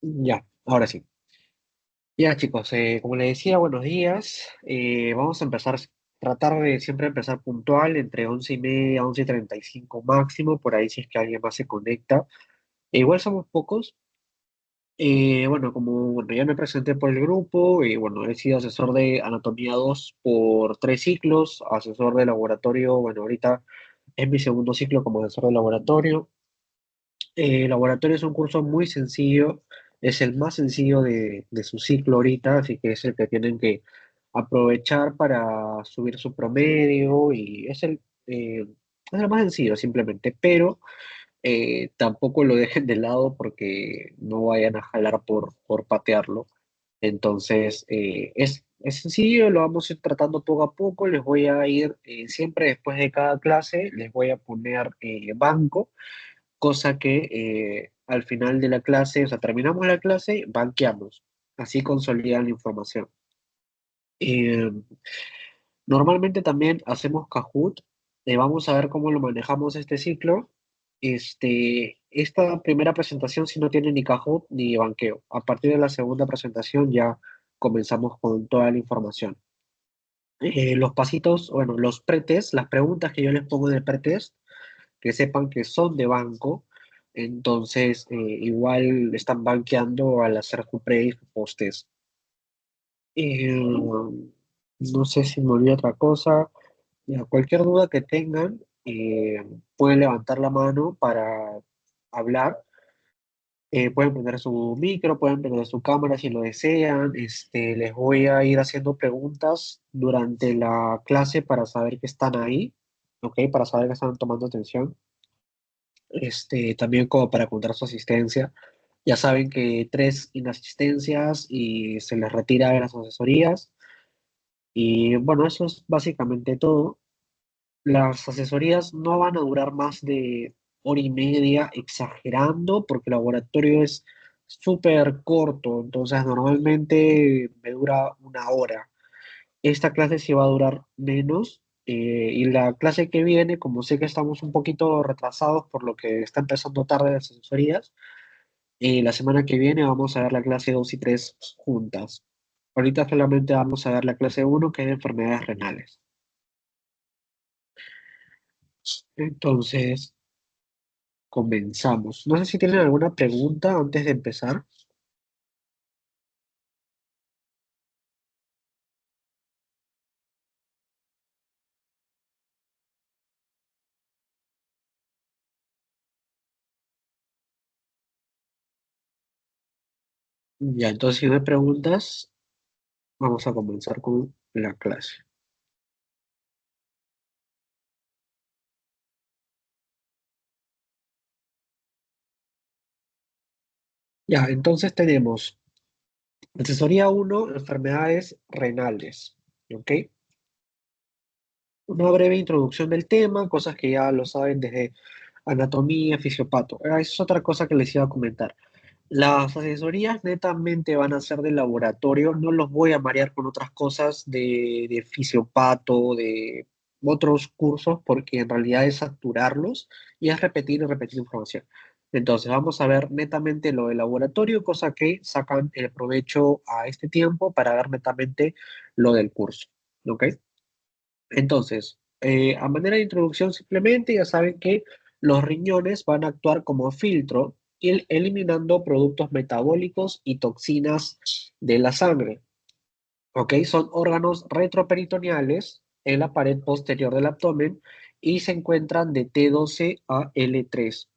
Ya, ahora sí. Ya, chicos, como les decía, buenos días. Vamos a empezar, tratar de siempre empezar puntual, entre 11:30, 11:35 máximo, por ahí si es que alguien más se conecta. Igual somos pocos. Bueno, como bueno, ya me presenté por el grupo, bueno, he sido asesor de Anatomía 2 por 3 ciclos, asesor de laboratorio, bueno, ahorita es mi segundo ciclo como asesor de laboratorio. Laboratorio es un curso muy sencillo, es el más sencillo de su ciclo ahorita, así que es el que tienen que aprovechar para subir su promedio y es el más sencillo simplemente, pero tampoco lo dejen de lado porque no vayan a jalar por patearlo. Entonces, es sencillo, lo vamos a ir tratando poco a poco, les voy a ir, siempre después de cada clase, les voy a poner banco, cosa que al final de la clase, o sea, terminamos la clase, banqueamos, así consolidan la información. Eh, Normalmente también hacemos Kahoot, vamos a ver cómo lo manejamos este ciclo. Esta primera presentación si no tiene ni Kahoot ni banqueo. A partir de la segunda presentación ya comenzamos con toda la información. Los pasitos, bueno, los pretest, las preguntas que yo les pongo en el pretest, que sepan que son de banco, entonces igual están banqueando al hacer su pre y su post test. No sé si me olvidé otra cosa. Ya, cualquier duda que tengan, pueden levantar la mano para hablar. Pueden prender su micro, pueden prender su cámara si lo desean. Les voy a ir haciendo preguntas durante la clase para saber que están ahí, ¿ok? Para saber que están tomando atención. También como para contar su asistencia. Ya saben que 3 inasistencias y se les retira de las asesorías. Y bueno, eso es básicamente todo. Las asesorías no van a durar más de hora y media, exagerando, porque el laboratorio es súper corto, entonces normalmente me dura 1 hora. Esta clase sí va a durar menos, y la clase que viene, como sé que estamos un poquito retrasados por lo que está empezando tarde las asesorías, la semana que viene vamos a ver la clase 2 y 3 juntas. Ahorita solamente vamos a ver la clase uno, que es de enfermedades renales. Entonces, comenzamos. No sé si tienen alguna pregunta antes de empezar. Ya, entonces si no hay preguntas, vamos a comenzar con la clase. Ya, entonces tenemos asesoría uno, enfermedades renales. ¿Ok? Una breve introducción del tema, cosas que ya lo saben desde anatomía, fisiopato. Esa es otra cosa que les iba a comentar. Las asesorías netamente van a ser de laboratorio, no los voy a marear con otras cosas de fisiopato, de otros cursos, porque en realidad es saturarlos y es repetir y repetir información. Entonces vamos a ver netamente lo de laboratorio, cosa que sacan el provecho a este tiempo para ver netamente lo del curso. ¿Ok? Entonces, a manera de introducción, simplemente ya saben que los riñones van a actuar como filtro, eliminando productos metabólicos y toxinas de la sangre. ¿Ok? Son órganos retroperitoneales en la pared posterior del abdomen y se encuentran de T12 a L3.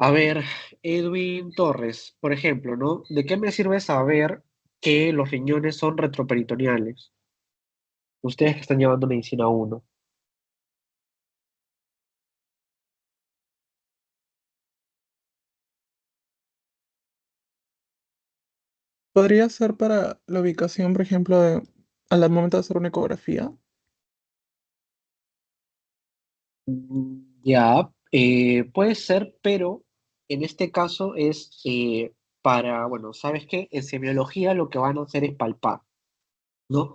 A ver, Edwin Torres, por ejemplo, ¿no? ¿De qué me sirve saber que los riñones son retroperitoneales? Ustedes que están llevando medicina uno. Podría ser para la ubicación, por ejemplo, al momento de hacer una ecografía. Ya, puede ser, pero en este caso es bueno, ¿sabes qué? En semiología lo que van a hacer es palpar, ¿no?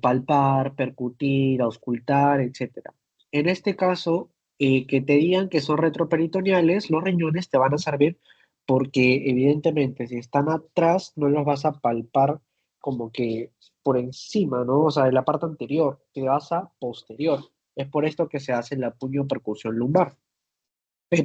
Palpar, percutir, auscultar, etcétera. En este caso, que te digan que son retroperitoneales, los riñones te van a servir porque evidentemente si están atrás no los vas a palpar como que por encima, ¿no? O sea, de la parte anterior, te vas a posterior. Es por esto que se hace la puño percusión lumbar.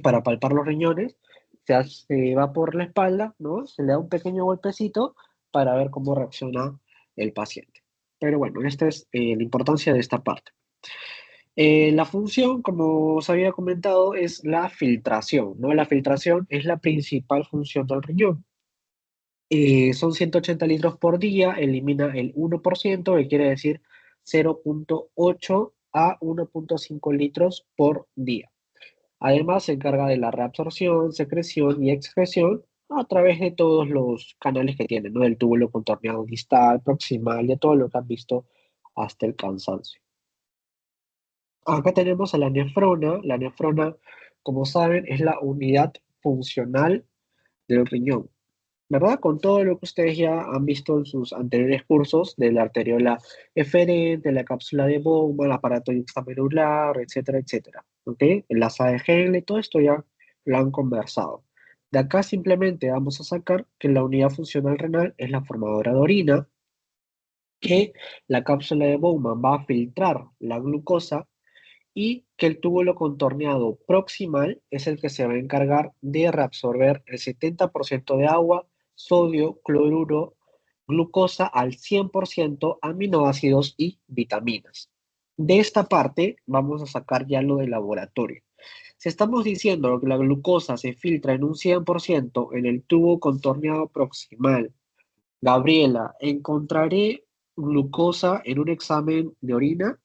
Para palpar los riñones, se va por la espalda, ¿no? Se le da un pequeño golpecito para ver cómo reacciona el paciente. Pero bueno, esta es la importancia de esta parte. La función, como os había comentado, es la filtración, ¿no? La filtración es la principal función del riñón. Son 180 litros por día, elimina el 1%, que quiere decir 0,8 a 1,5 litros por día. Además, se encarga de la reabsorción, secreción y excreción a través de todos los canales que tiene, ¿no? Del túbulo contorneado distal, proximal, de todo lo que han visto hasta el cansancio. Acá tenemos a la nefrona. La nefrona, como saben, es la unidad funcional del riñón, ¿verdad? Con todo lo que ustedes ya han visto en sus anteriores cursos de la arteriola eferente, la cápsula de Bowman, el aparato extramedular, etcétera, etcétera. ¿Ok? El asa de Henle, todo esto ya lo han conversado. De acá simplemente vamos a sacar que la unidad funcional renal es la formadora de orina, que la cápsula de Bowman va a filtrar la glucosa y que el túbulo contorneado proximal es el que se va a encargar de reabsorber el 70% de agua, sodio, cloruro, glucosa al 100%, aminoácidos y vitaminas. De esta parte vamos a sacar ya lo del laboratorio. Si estamos diciendo que la glucosa se filtra en un 100% en el tubo contorneado proximal, Gabriela, ¿encontraré glucosa en un examen de orina?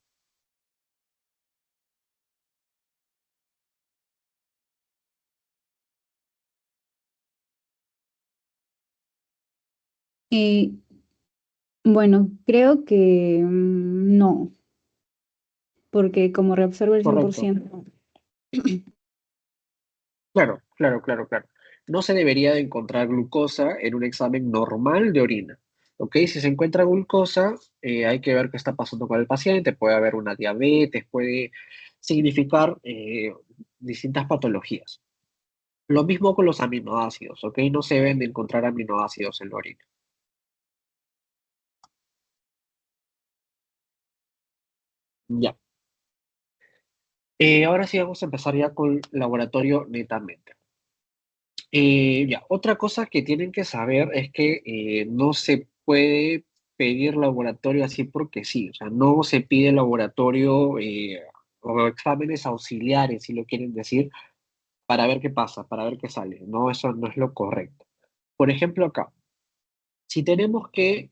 Eh, bueno, creo que no, porque como reabsorbe el cien por Correcto. ciento. Claro, claro, claro, claro. No se debería de encontrar glucosa en un examen normal de orina. ¿Ok? Si se encuentra glucosa, hay que ver qué está pasando con el paciente. Puede haber una diabetes, puede significar distintas patologías. Lo mismo con los aminoácidos, ¿ok? No se deben de encontrar aminoácidos en la orina. Ya. Ahora sí vamos a empezar ya con laboratorio netamente. Ya, otra cosa que tienen que saber es que no se puede pedir laboratorio así porque sí, o sea, no se pide laboratorio o exámenes auxiliares, si lo quieren decir, para ver qué pasa, para ver qué sale. No, eso no es lo correcto. Por ejemplo, acá, si tenemos que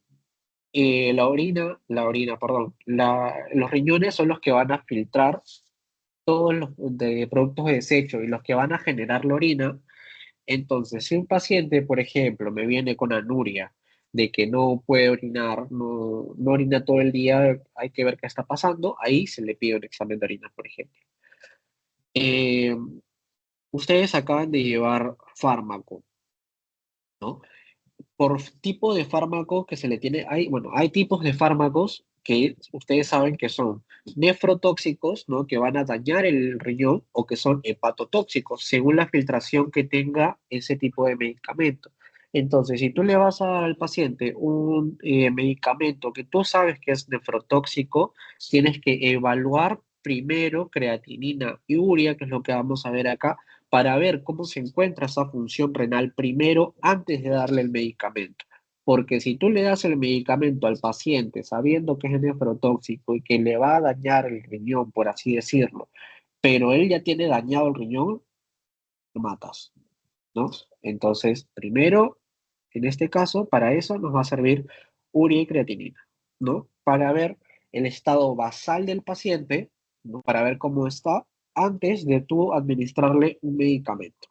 perdón, los riñones son los que van a filtrar todos los productos de desecho y los que van a generar la orina. Entonces, si un paciente, por ejemplo, me viene con anuria, de que no puede orinar, no orina todo el día, hay que ver qué está pasando, ahí se le pide un examen de orina, por ejemplo. Eh, Ustedes acaban de llevar fármaco, ¿no? Por tipo de fármaco que se le tiene, bueno, hay tipos de fármacos que ustedes saben que son nefrotóxicos, ¿no? Que van a dañar el riñón o que son hepatotóxicos, según la filtración que tenga ese tipo de medicamento. Entonces, si tú le vas a dar al paciente un medicamento que tú sabes que es nefrotóxico, tienes que evaluar primero creatinina y urea, que es lo que vamos a ver acá, para ver cómo se encuentra esa función renal primero antes de darle el medicamento. Porque si tú le das el medicamento al paciente sabiendo que es nefrotóxico y que le va a dañar el riñón, por así decirlo, pero él ya tiene dañado el riñón, lo matas, ¿no? Entonces, primero, en este caso, para eso nos va a servir urea y creatinina, ¿no? Para ver el estado basal del paciente, ¿no? Para ver cómo está antes de tú administrarle un medicamento.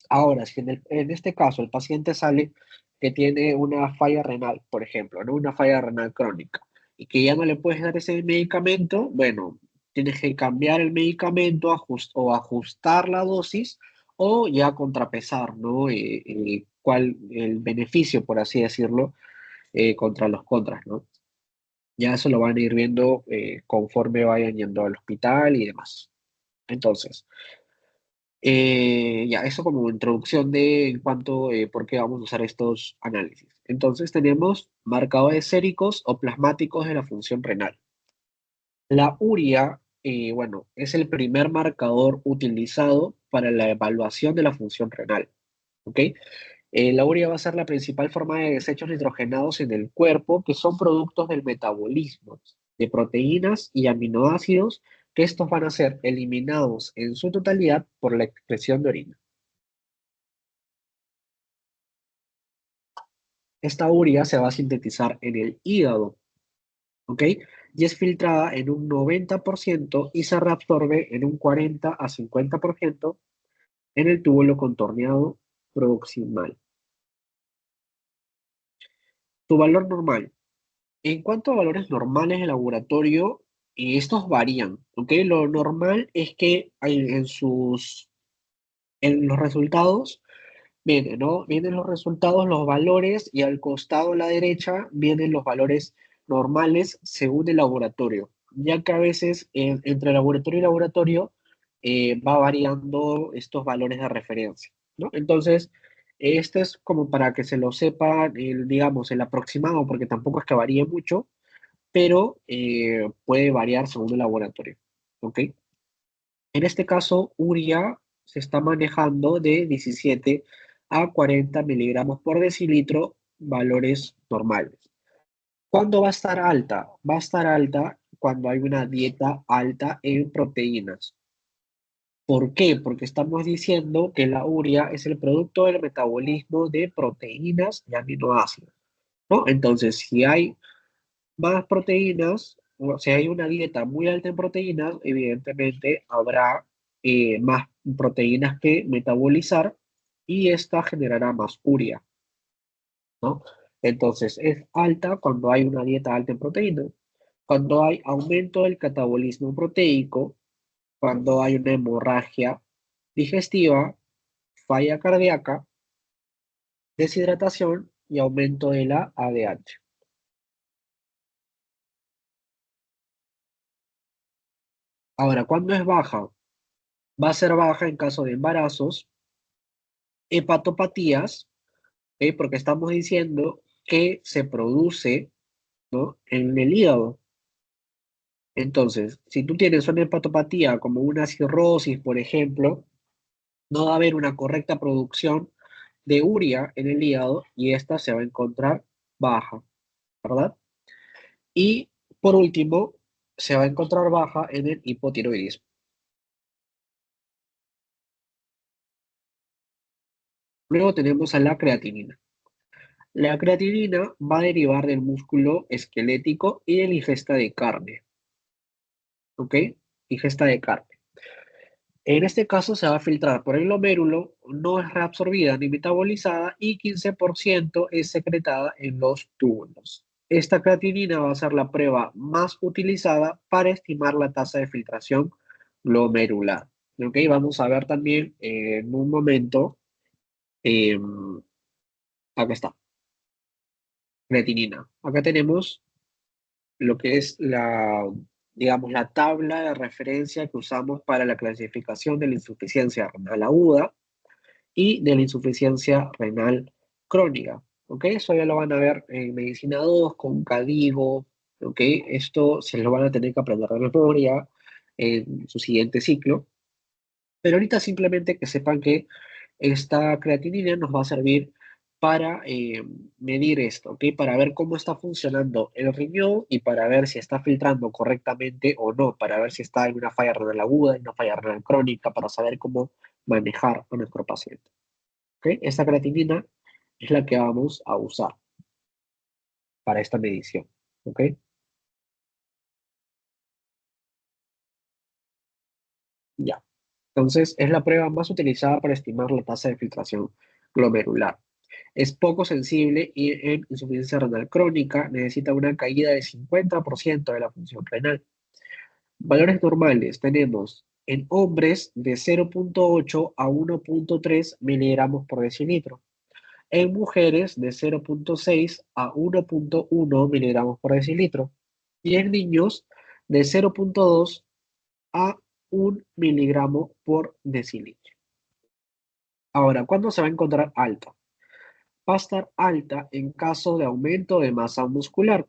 Ahora, si en este caso el paciente sale que tiene una falla renal, por ejemplo, ¿no? Una falla renal crónica, y que ya no le puedes dar ese medicamento, bueno, tienes que cambiar el medicamento o ajustar la dosis o ya contrapesar, ¿no? El beneficio, por así decirlo, contra los contras, ¿no? Ya eso lo van a ir viendo conforme vayan yendo al hospital y demás. Entonces, Ya, eso como introducción de en cuanto por qué vamos a usar estos análisis. Entonces tenemos marcadores séricos o plasmáticos de la función renal. La urea, bueno, es el primer marcador utilizado para la evaluación de la función renal. ¿Ok? La urea va a ser la principal forma de desechos nitrogenados en el cuerpo, que son productos del metabolismo de proteínas y aminoácidos, que estos van a ser eliminados en su totalidad por la excreción de orina. Esta urea se va a sintetizar en el hígado, ¿ok? Y es filtrada en un 90% y se reabsorbe en un 40 a 50% en el túbulo contorneado proximal. Tu valor normal. En cuanto a valores normales de laboratorio, estos varían, ¿ok? Lo normal es que en los resultados vienen, ¿no? Vienen los resultados, los valores, y al costado a la derecha vienen los valores normales según el laboratorio, ya que a veces entre laboratorio y laboratorio va variando estos valores de referencia, ¿no? Entonces, este es como para que se lo sepa, digamos, el aproximado, porque tampoco es que varíe mucho, pero puede variar según el laboratorio, ¿ok? En este caso, urea se está manejando de 17 a 40 miligramos por decilitro, valores normales. ¿Cuándo va a estar alta? Va a estar alta cuando hay una dieta alta en proteínas. ¿Por qué? Porque estamos diciendo que la urea es el producto del metabolismo de proteínas y aminoácidos, ¿no? Entonces, si hay más proteínas, o sea, hay una dieta muy alta en proteínas, evidentemente habrá más proteínas que metabolizar y esta generará más urea, ¿no? Entonces, es alta cuando hay una dieta alta en proteínas, cuando hay aumento del catabolismo proteico, cuando hay una hemorragia digestiva, falla cardíaca, deshidratación y aumento de la ADH. Ahora, ¿cuándo es baja? Va a ser baja en caso de embarazos, hepatopatías, ¿ok? Porque estamos diciendo que se produce, ¿no? En el hígado. Entonces, si tú tienes una hepatopatía como una cirrosis, por ejemplo, no va a haber una correcta producción de urea en el hígado y esta se va a encontrar baja, ¿verdad? Y por último, se va a encontrar baja en el hipotiroidismo. Luego tenemos a la creatinina. La creatinina va a derivar del músculo esquelético y de la ingesta de carne, ¿ok? Ingesta de carne. En este caso se va a filtrar por el glomérulo, no es reabsorbida ni metabolizada y 15% es secretada en los túbulos. Esta creatinina va a ser la prueba más utilizada para estimar la tasa de filtración glomerular. ¿Ok? Vamos a ver también en un momento, eh, acá está, creatinina. Acá tenemos lo que es digamos, la tabla de referencia que usamos para la clasificación de la insuficiencia renal aguda y de la insuficiencia renal crónica. ¿Ok? Eso ya lo van a ver en Medicina 2 con Cadigo. ¿Ok? Esto se lo van a tener que aprender de memoria en su siguiente ciclo. Pero ahorita simplemente que sepan que esta creatinina nos va a servir para medir esto, ¿ok? Para ver cómo está funcionando el riñón y para ver si está filtrando correctamente o no, para ver si está en una falla renal aguda, en una falla renal crónica, para saber cómo manejar a nuestro paciente, ¿ok? Esta creatinina es la que vamos a usar para esta medición, ¿ok? Ya. Entonces, es la prueba más utilizada para estimar la tasa de filtración glomerular. Es poco sensible y en insuficiencia renal crónica necesita una caída del 50% de la función renal. Valores normales tenemos en hombres de 0,8 a 1,3 miligramos por decilitro. En mujeres de 0,6 a 1,1 miligramos por decilitro. Y en niños de 0,2 a 1 miligramo por decilitro. Ahora, ¿cuándo se va a encontrar alta? Va a estar alta en caso de aumento de masa muscular,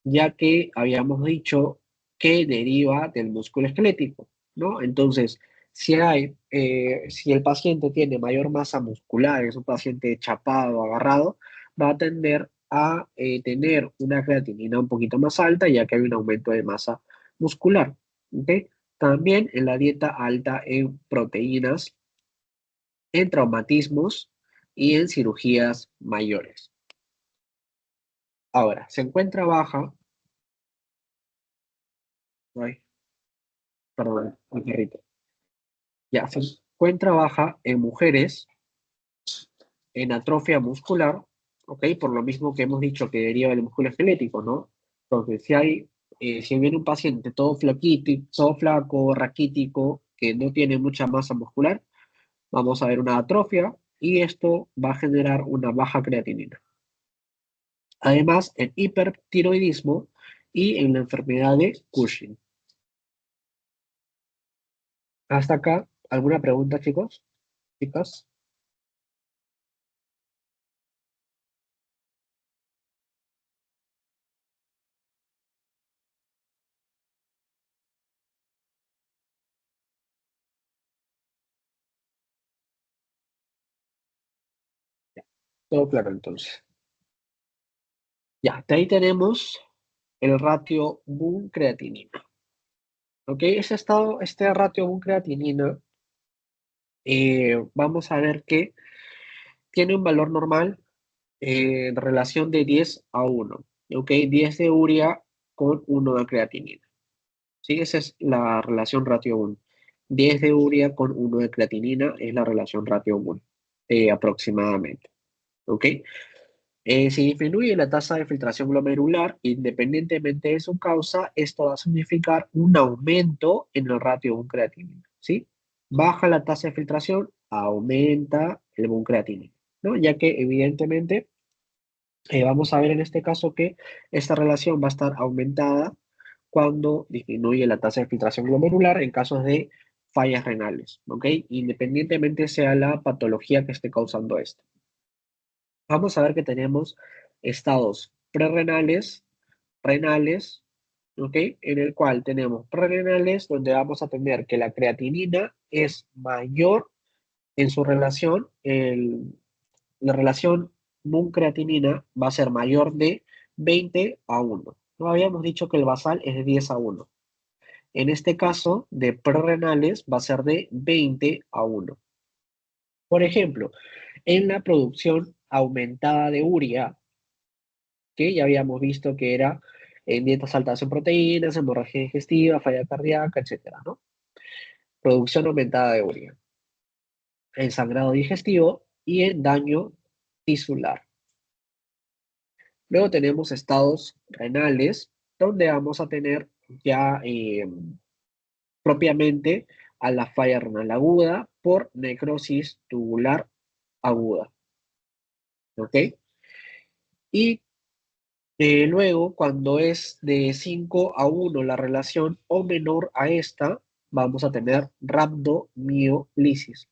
ya que habíamos dicho que deriva del músculo esquelético, ¿no? Entonces, si el paciente tiene mayor masa muscular, es un paciente chapado, agarrado, va a tender a tener una creatinina un poquito más alta, ya que hay un aumento de masa muscular, ¿ok? También en la dieta alta en proteínas, en traumatismos y en cirugías mayores. Ahora, se encuentra baja, ay, perdón, el perrito. Ya, se encuentra baja en mujeres en atrofia muscular, ¿ok? Por lo mismo que hemos dicho que deriva del músculo esquelético, ¿no? Entonces, si viene un paciente todo flaquito, todo flaco, raquítico, que no tiene mucha masa muscular, vamos a ver una atrofia y esto va a generar una baja creatinina. Además, en hipertiroidismo y en la enfermedad de Cushing. Hasta acá, ¿alguna pregunta, chicos? Chicas, todo claro entonces. Ya, de ahí tenemos el ratio Boone-creatinina. ¿Ok? Este ratio Boone-creatinina, vamos a ver que tiene un valor normal en relación de 10 a 1. ¿Ok? 10 de urea con 1 de creatinina. ¿Sí? Esa es la relación ratio Boone. 10 de urea con 1 de creatinina es la relación ratio Boone, aproximadamente. ¿Ok? Si disminuye la tasa de filtración glomerular, independientemente de su causa, esto va a significar un aumento en el ratio buncreatinina, ¿sí? Baja la tasa de filtración, aumenta el buncreatinina, ¿no? Ya que evidentemente vamos a ver en este caso que esta relación va a estar aumentada cuando disminuye la tasa de filtración glomerular en casos de fallas renales, ¿ok? Independientemente sea la patología que esté causando esto. Vamos a ver que tenemos estados prerrenales, renales, ¿ok? En el cual tenemos prerrenales donde vamos a tener que la creatinina es mayor en su relación, la relación Mun-creatinina va a ser mayor de 20 a 1. No habíamos dicho que el basal es de 10 a 1. En este caso, de prerrenales va a ser de 20 a 1. Por ejemplo, en la producción aumentada de urea, que ya habíamos visto que era en dietas altas en proteínas, hemorragia digestiva, falla cardíaca, etcétera, ¿no? Producción aumentada de urea, en sangrado digestivo y en daño tisular. Luego tenemos estados renales, donde vamos a tener ya propiamente a la falla renal aguda por necrosis tubular aguda, ¿ok? Y luego, cuando es de 5 a 1 la relación o menor a esta, vamos a tener rhabdomiolisis.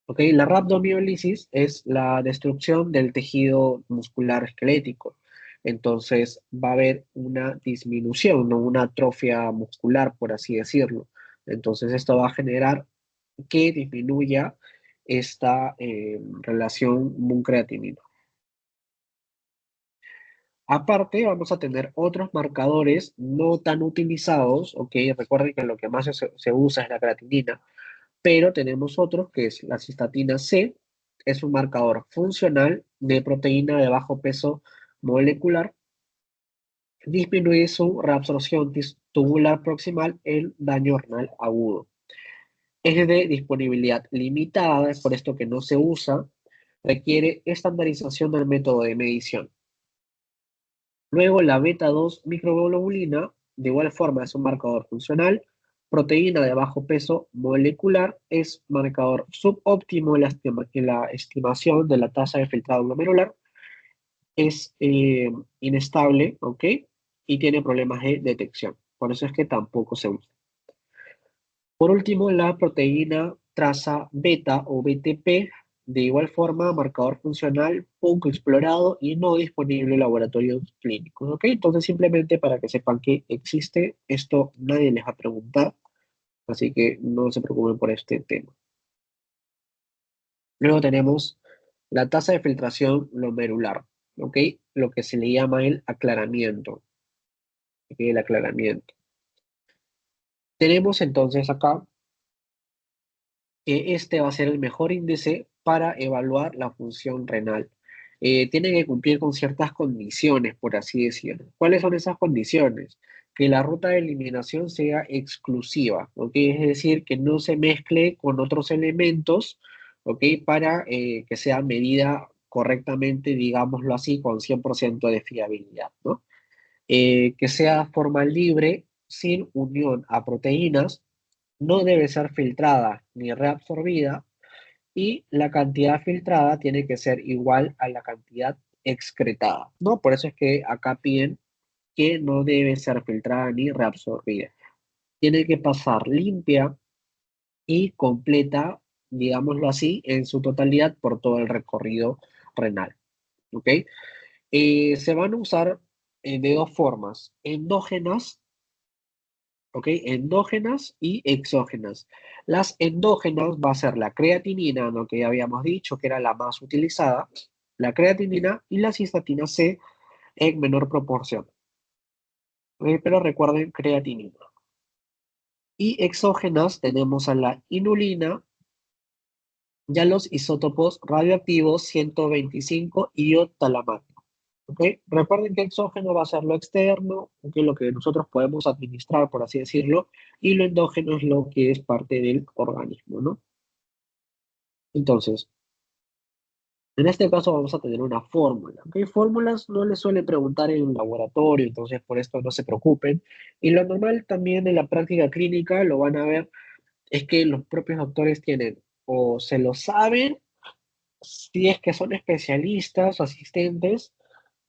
¿Ok? La rhabdomiolisis es la destrucción del tejido muscular esquelético. Entonces, va a haber una disminución, ¿no? Una atrofia muscular, por así decirlo. Entonces, esto va a generar que disminuya esta relación Mun-creatinina. Aparte, vamos a tener otros marcadores no tan utilizados, ¿ok? Recuerden que lo que más se usa es la creatinina, pero tenemos otros que es la cistatina C, es un marcador funcional de proteína de bajo peso molecular, disminuye su reabsorción tubular proximal en daño renal agudo. Es de disponibilidad limitada, es por esto que no se usa, requiere estandarización del método de medición. Luego la beta-2 microglobulina, de igual forma es un marcador funcional, proteína de bajo peso molecular, es marcador subóptimo en la estimación de la tasa de filtrado glomerular, es inestable, ¿ok? Y tiene problemas de detección. Por eso es que tampoco se usa. Por último, la proteína traza beta o BTP, De igual forma, marcador funcional poco explorado y no disponible en laboratorios clínicos, ¿ok? Entonces, simplemente para que sepan que existe, esto nadie les va a preguntar, así que no se preocupen por este tema. Luego tenemos la tasa de filtración glomerular, ¿ok? Lo que se le llama el aclaramiento, ¿ok? El aclaramiento. Tenemos entonces acá que este va a ser el mejor índice para evaluar la función renal. Tiene que cumplir con ciertas condiciones, por así decirlo. ¿Cuáles son esas condiciones? Que la ruta de eliminación sea exclusiva, ¿ok? Es decir, que no se mezcle con otros elementos, ¿ok? Para que sea medida correctamente, digámoslo así, con 100% de fiabilidad, ¿no? Que sea forma libre, sin unión a proteínas, no debe ser filtrada ni reabsorbida y la cantidad filtrada tiene que ser igual a la cantidad excretada, ¿no? Por eso es que acá piden que no debe ser filtrada ni reabsorbida. Tiene que pasar limpia y completa, digámoslo así, en su totalidad por todo el recorrido renal, ¿ok? Se van a usar de dos formas, endógenas, ¿ok? Endógenas y exógenas. Las endógenas va a ser la creatinina, lo que ya habíamos dicho que era la más utilizada, la creatinina y la cistatina C en menor proporción. Pero recuerden creatinina. Y exógenas tenemos a la inulina y a los isótopos radioactivos 125 y iotalamato. ¿Ok? Recuerden que exógeno va a ser lo externo, que es lo que nosotros podemos administrar, por así decirlo, y lo endógeno es lo que es parte del organismo, ¿no? Entonces, en este caso vamos a tener una fórmula, ¿ok? Fórmulas no les suele preguntar en un laboratorio, entonces por esto no se preocupen. Y lo normal también en la práctica clínica lo van a ver, es que los propios doctores tienen o se lo saben, si es que son especialistas o asistentes,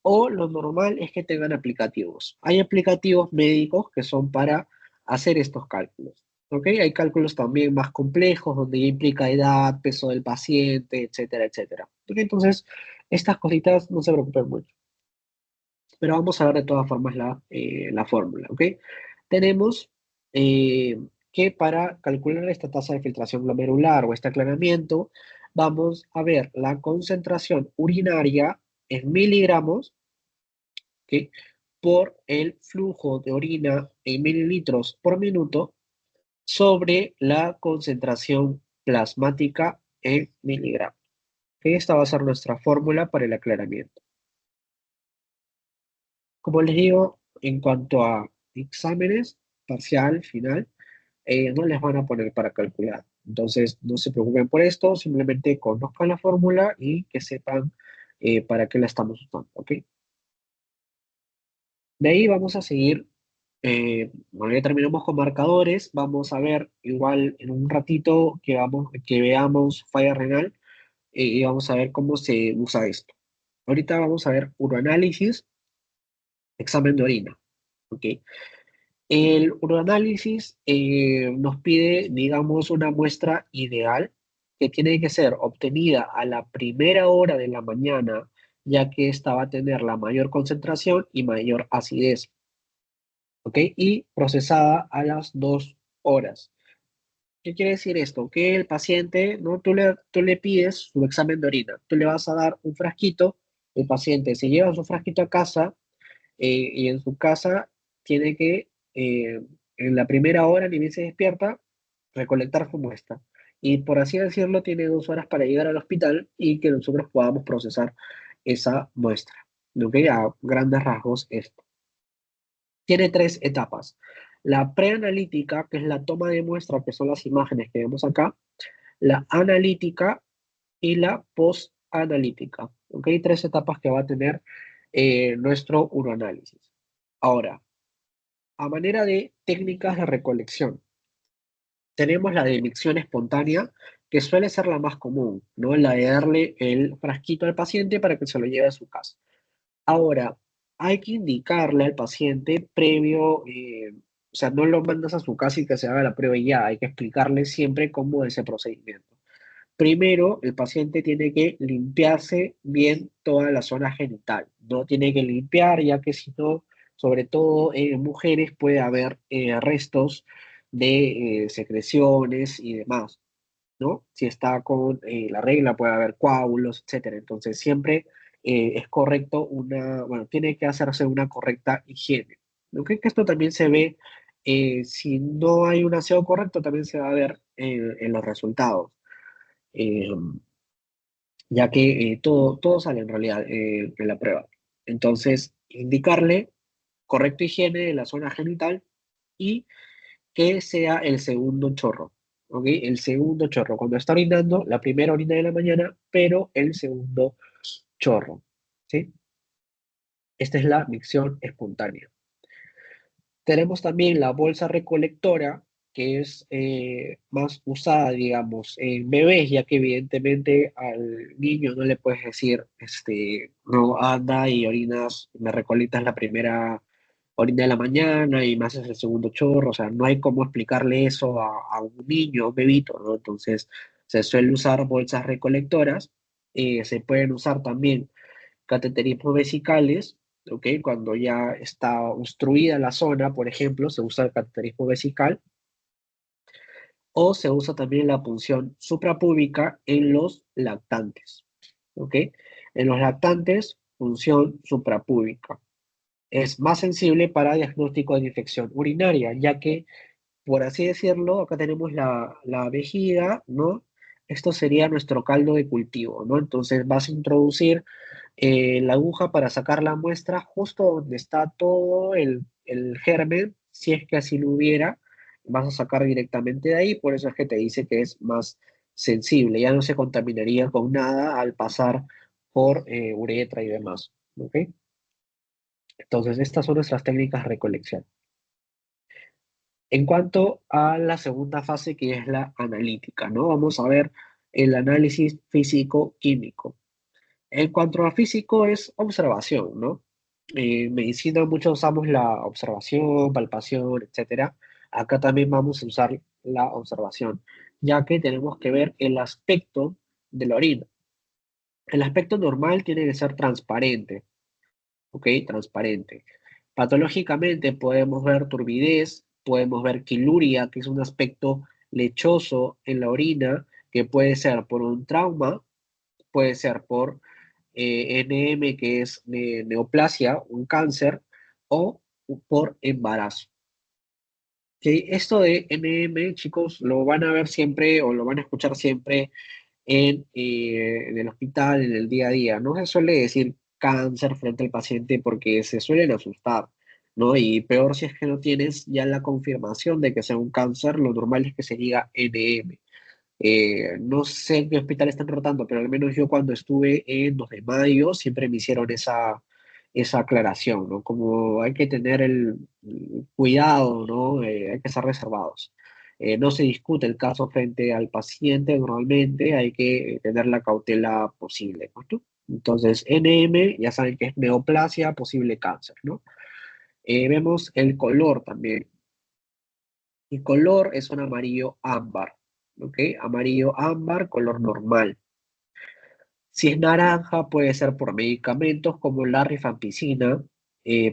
o lo normal es que tengan aplicativos. Hay aplicativos médicos que son para hacer estos cálculos. ¿Ok? Hay cálculos también más complejos donde ya implica edad, peso del paciente, etcétera, etcétera. ¿Ok? Entonces, estas cositas no se preocupen mucho. Pero vamos a ver de todas formas la fórmula. ¿Ok? Tenemos que para calcular esta tasa de filtración glomerular o este aclaramiento, vamos a ver la concentración urinaria en miligramos, ¿ok? Por el flujo de orina en mililitros por minuto sobre la concentración plasmática en miligramos. Esta va a ser nuestra fórmula para el aclaramiento. Como les digo, en cuanto a exámenes, parcial, final, no les van a poner para calcular. Entonces, no se preocupen por esto, simplemente conozcan la fórmula y que sepan para qué la estamos usando, ¿ok? De ahí vamos a seguir, bueno, ya terminamos con marcadores, vamos a ver igual en un ratito que veamos falla renal y vamos a ver cómo se usa esto. Ahorita vamos a ver uroanálisis, examen de orina, ¿ok? El uroanálisis nos pide, digamos, una muestra ideal que tiene que ser obtenida a la primera hora de la mañana, ya que esta va a tener la mayor concentración y mayor acidez. ¿Ok? Y procesada a las 2 horas. ¿Qué quiere decir esto? Que el paciente, ¿no? Tú le pides su examen de orina, tú le vas a dar un frasquito, el paciente se lleva su frasquito a casa y en su casa tiene que, en la primera hora, ni bien se despierta, recolectar su muestra. Y por así decirlo, tiene 2 horas para llegar al hospital y que nosotros podamos procesar esa muestra. ¿Ok? A grandes rasgos esto. Tiene 3 etapas. La preanalítica, que es la toma de muestra, que son las imágenes que vemos acá, la analítica y la postanalítica. ¿Ok? 3 etapas que va a tener nuestro uroanálisis. Ahora, a manera de técnicas de recolección, tenemos la de emisión espontánea, que suele ser la más común, ¿no? La de darle el frasquito al paciente para que se lo lleve a su casa. Ahora, hay que indicarle al paciente previo, o sea, no lo mandas a su casa y que se haga la prueba y ya, hay que explicarle siempre cómo es ese procedimiento. primero el paciente tiene que limpiarse bien toda la zona genital, no tiene que limpiar, ya que si no, sobre todo en mujeres puede haber restos de secreciones y demás, ¿no? Si está con la regla puede haber coágulos, etcétera. Entonces siempre es correcto bueno, tiene que hacerse una correcta higiene. ¿Ok? Que esto también se ve, si no hay un aseo correcto, también se va a ver en los resultados, eh, ya que todo sale en realidad en la prueba. Entonces, indicarle correcta higiene de la zona genital y que sea el segundo chorro, ¿ok? El segundo chorro. Cuando está orinando, la primera orina de la mañana, pero el segundo chorro, ¿sí? Esta es la micción espontánea. Tenemos también la bolsa recolectora, que es más usada, digamos, en bebés, ya que evidentemente al niño no le puedes decir, no anda y orinas, me recolectas la primera orina de la mañana y me haces el segundo chorro, o sea, no hay cómo explicarle eso a un niño, a un bebito, ¿no? Entonces, se suele usar bolsas recolectoras, se pueden usar también cateterismos vesicales, ¿ok? Cuando ya está obstruida la zona, por ejemplo, se usa el cateterismo vesical, o se usa también la punción suprapúbica en los lactantes, ¿ok? En los lactantes, punción suprapúbica. Es más sensible para diagnóstico de infección urinaria, ya que, por así decirlo, acá tenemos la vejiga, ¿no? Esto sería nuestro caldo de cultivo, ¿no? Entonces vas a introducir la aguja para sacar la muestra justo donde está todo el germen, si es que así lo hubiera, vas a sacar directamente de ahí, por eso es que te dice que es más sensible, ya no se contaminaría con nada al pasar por uretra y demás, ¿ok? Entonces, estas son nuestras técnicas de recolección. En cuanto a la segunda fase, que es la analítica, ¿no? Vamos a ver el análisis físico-químico. En cuanto a físico, es observación, ¿no? En medicina muchos usamos la observación, palpación, etcétera. Acá también vamos a usar la observación, ya que tenemos que ver el aspecto de la orina. El aspecto normal tiene que ser transparente, ¿ok? Transparente. Patológicamente podemos ver turbidez, podemos ver quiluria, que es un aspecto lechoso en la orina, que puede ser por un trauma, puede ser por NM, que es neoplasia, un cáncer, o por embarazo. ¿Ok? Esto de NM, chicos, lo van a ver siempre o lo van a escuchar siempre en el hospital, en el día a día. No se suele decir cáncer frente al paciente porque se suelen asustar, ¿no? Y peor si es que no tienes ya la confirmación de que sea un cáncer, lo normal es que se diga NM. No sé en qué hospital están rotando, pero al menos yo cuando estuve en 2 de mayo siempre me hicieron esa aclaración, ¿no? Como hay que tener el cuidado, ¿no? Hay que ser reservados. No se discute el caso frente al paciente normalmente, hay que tener la cautela posible, ¿no? Entonces, NM, ya saben que es neoplasia, posible cáncer, ¿no? Vemos el color también. El color es un amarillo ámbar, ¿ok? Amarillo ámbar, color normal. Si es naranja, puede ser por medicamentos como la rifampicina,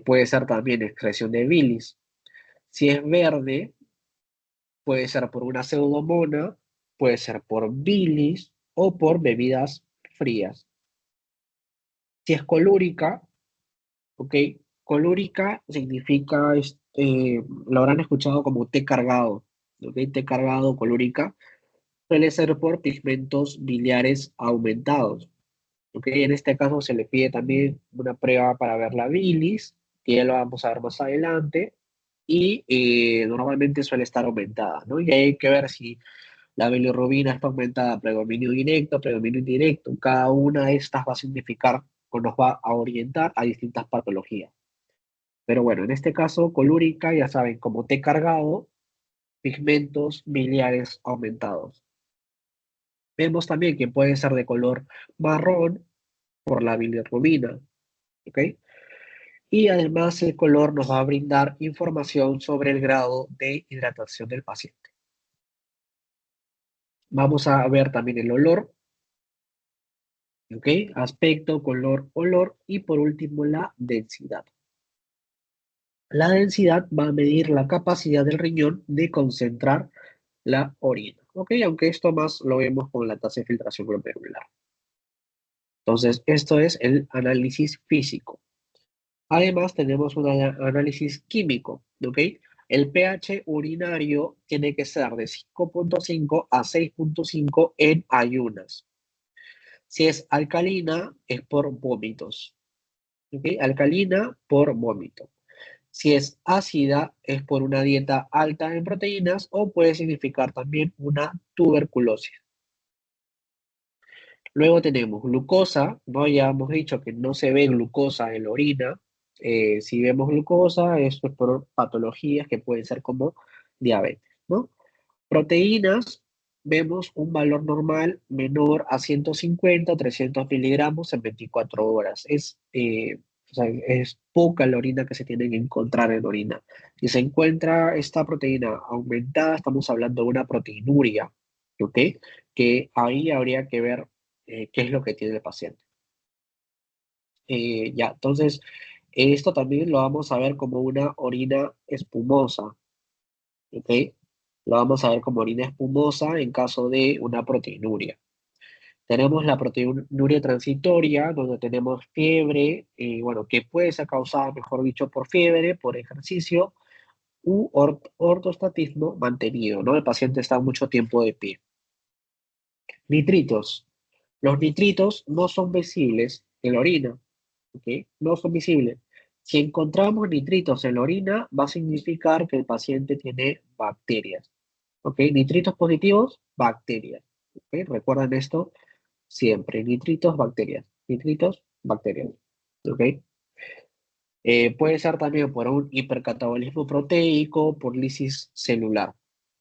puede ser también excreción de bilis. Si es verde, puede ser por una pseudomona, puede ser por bilis o por bebidas frías. Si es colúrica, ¿ok? Colúrica significa, lo habrán escuchado como té cargado, ¿ok? Té cargado, colúrica. Suele ser por pigmentos biliares aumentados. ¿Ok? En este caso se le pide también una prueba para ver la bilis, que ya lo vamos a ver más adelante, y normalmente suele estar aumentada, ¿no? Y hay que ver si la bilirrubina está aumentada, predominio directo, predominio indirecto. Cada una de estas va a significar o nos va a orientar a distintas patologías. Pero bueno, en este caso, colúrica, ya saben, como té cargado, pigmentos biliares aumentados. Vemos también que puede ser de color marrón por la bilirrubina, ¿ok? Y además el color nos va a brindar información sobre el grado de hidratación del paciente. Vamos a ver también el olor, ¿ok? Aspecto, color, olor y por último la densidad. La densidad va a medir la capacidad del riñón de concentrar la orina, ¿ok? Aunque esto más lo vemos con la tasa de filtración glomerular. Entonces, esto es el análisis físico. Además, tenemos un análisis químico, ¿ok? El pH urinario tiene que ser de 5.5 a 6.5 en ayunas. Si es alcalina, es por vómitos, ¿ok? Alcalina por vómito. Si es ácida, es por una dieta alta en proteínas o puede significar también una tuberculosis. Luego tenemos glucosa, ¿no? Ya hemos dicho que no se ve glucosa en la orina. Si vemos glucosa, esto es por patologías que pueden ser como diabetes, ¿no? Proteínas, vemos un valor normal menor a 150 o 300 miligramos en 24 horas. O sea, es poca la orina que se tiene que encontrar en orina. Si se encuentra esta proteína aumentada, estamos hablando de una proteinuria, ¿ok? Que ahí habría que ver qué es lo que tiene el paciente. Ya, entonces, esto también lo vamos a ver como una orina espumosa, ¿ok? Lo vamos a ver como orina espumosa en caso de una proteinuria. Tenemos la proteinuria transitoria, donde tenemos fiebre, bueno, que puede ser causada, mejor dicho, por fiebre, por ejercicio u ortostatismo mantenido, ¿no? El paciente está mucho tiempo de pie. Nitritos. Los nitritos no son visibles en la orina, ¿ok? No son visibles. Si encontramos nitritos en la orina, va a significar que el paciente tiene bacterias, ¿ok? Nitritos positivos, bacterias, ¿ok? Recuerden esto siempre. Nitritos, bacterias. Nitritos, bacterias, ¿ok? Puede ser también por un hipercatabolismo proteico, por lisis celular.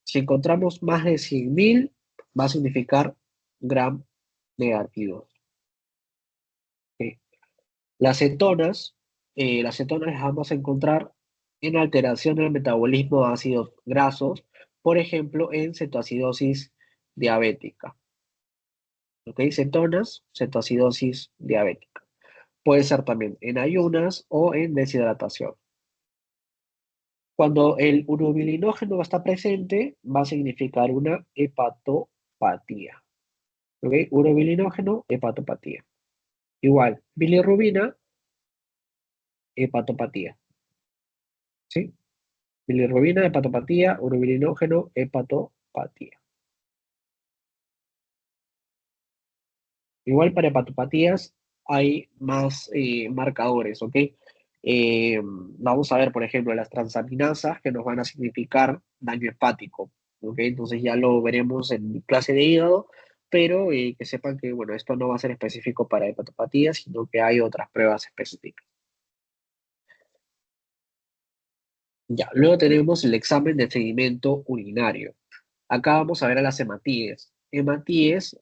Si encontramos más de 100.000, va a significar gram negativos. ¿Ok? Las cetonas las vamos a encontrar en alteración del metabolismo de ácidos grasos, por ejemplo, en cetoacidosis diabética. ¿Ok? Cetonas, cetoacidosis diabética. Puede ser también en ayunas o en deshidratación. Cuando el urobilinógeno está presente, va a significar una hepatopatía. ¿Ok? Urobilinógeno, hepatopatía. Igual, bilirrubina, hepatopatía. ¿Sí? Bilirrubina, hepatopatía, urobilinógeno, hepatopatía. Igual para hepatopatías hay más marcadores, ¿ok? Vamos a ver, por ejemplo, las transaminasas que nos van a significar daño hepático, ¿ok? Entonces ya lo veremos en clase de hígado, pero que sepan que, bueno, esto no va a ser específico para hepatopatías, sino que hay otras pruebas específicas. Ya, luego tenemos el examen de sedimento urinario. Acá vamos a ver a las hematíes. Hematíes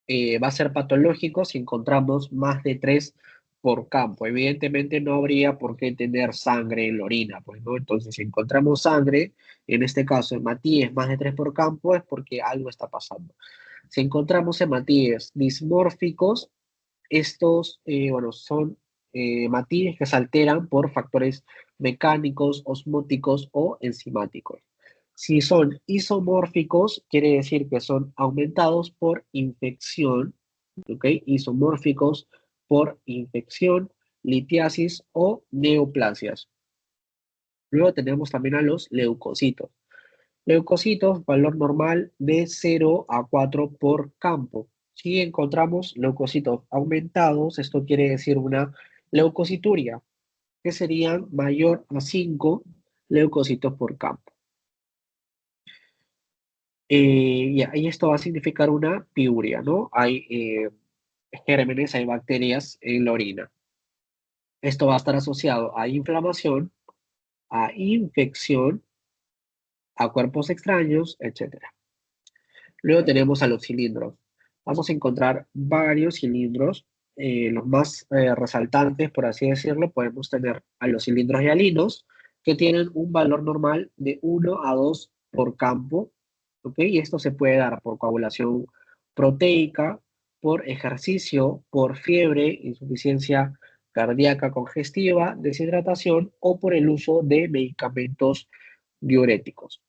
va a ser patológico si encontramos más de 3 por campo. Evidentemente no habría por qué tener sangre en la orina, pues, ¿no? Entonces, si encontramos sangre, en este caso hematíes más de 3 por campo, es porque algo está pasando. Si encontramos hematíes dismórficos, estos, bueno, son hematíes que se alteran por factores mecánicos, osmóticos o enzimáticos. Si son isomórficos, quiere decir que son aumentados por infección, ¿ok? Isomórficos por infección, litiasis o neoplasias. Luego tenemos también a los leucocitos. Leucocitos, valor normal de 0 a 4 por campo. Si encontramos leucocitos aumentados, esto quiere decir una leucocituria, que serían mayor a 5 leucocitos por campo. Y esto va a significar una piuria, ¿no? Hay gérmenes, hay bacterias en la orina. Esto va a estar asociado a inflamación, a infección, a cuerpos extraños, etc. Luego tenemos a los cilindros. Vamos a encontrar varios cilindros. Los más resaltantes, por así decirlo, podemos tener a los cilindros hialinos, que tienen un valor normal de 1 a 2 por campo, ¿ok? Y esto se puede dar por coagulación proteica, por ejercicio, por fiebre, insuficiencia cardíaca congestiva, deshidratación o por el uso de medicamentos diuréticos.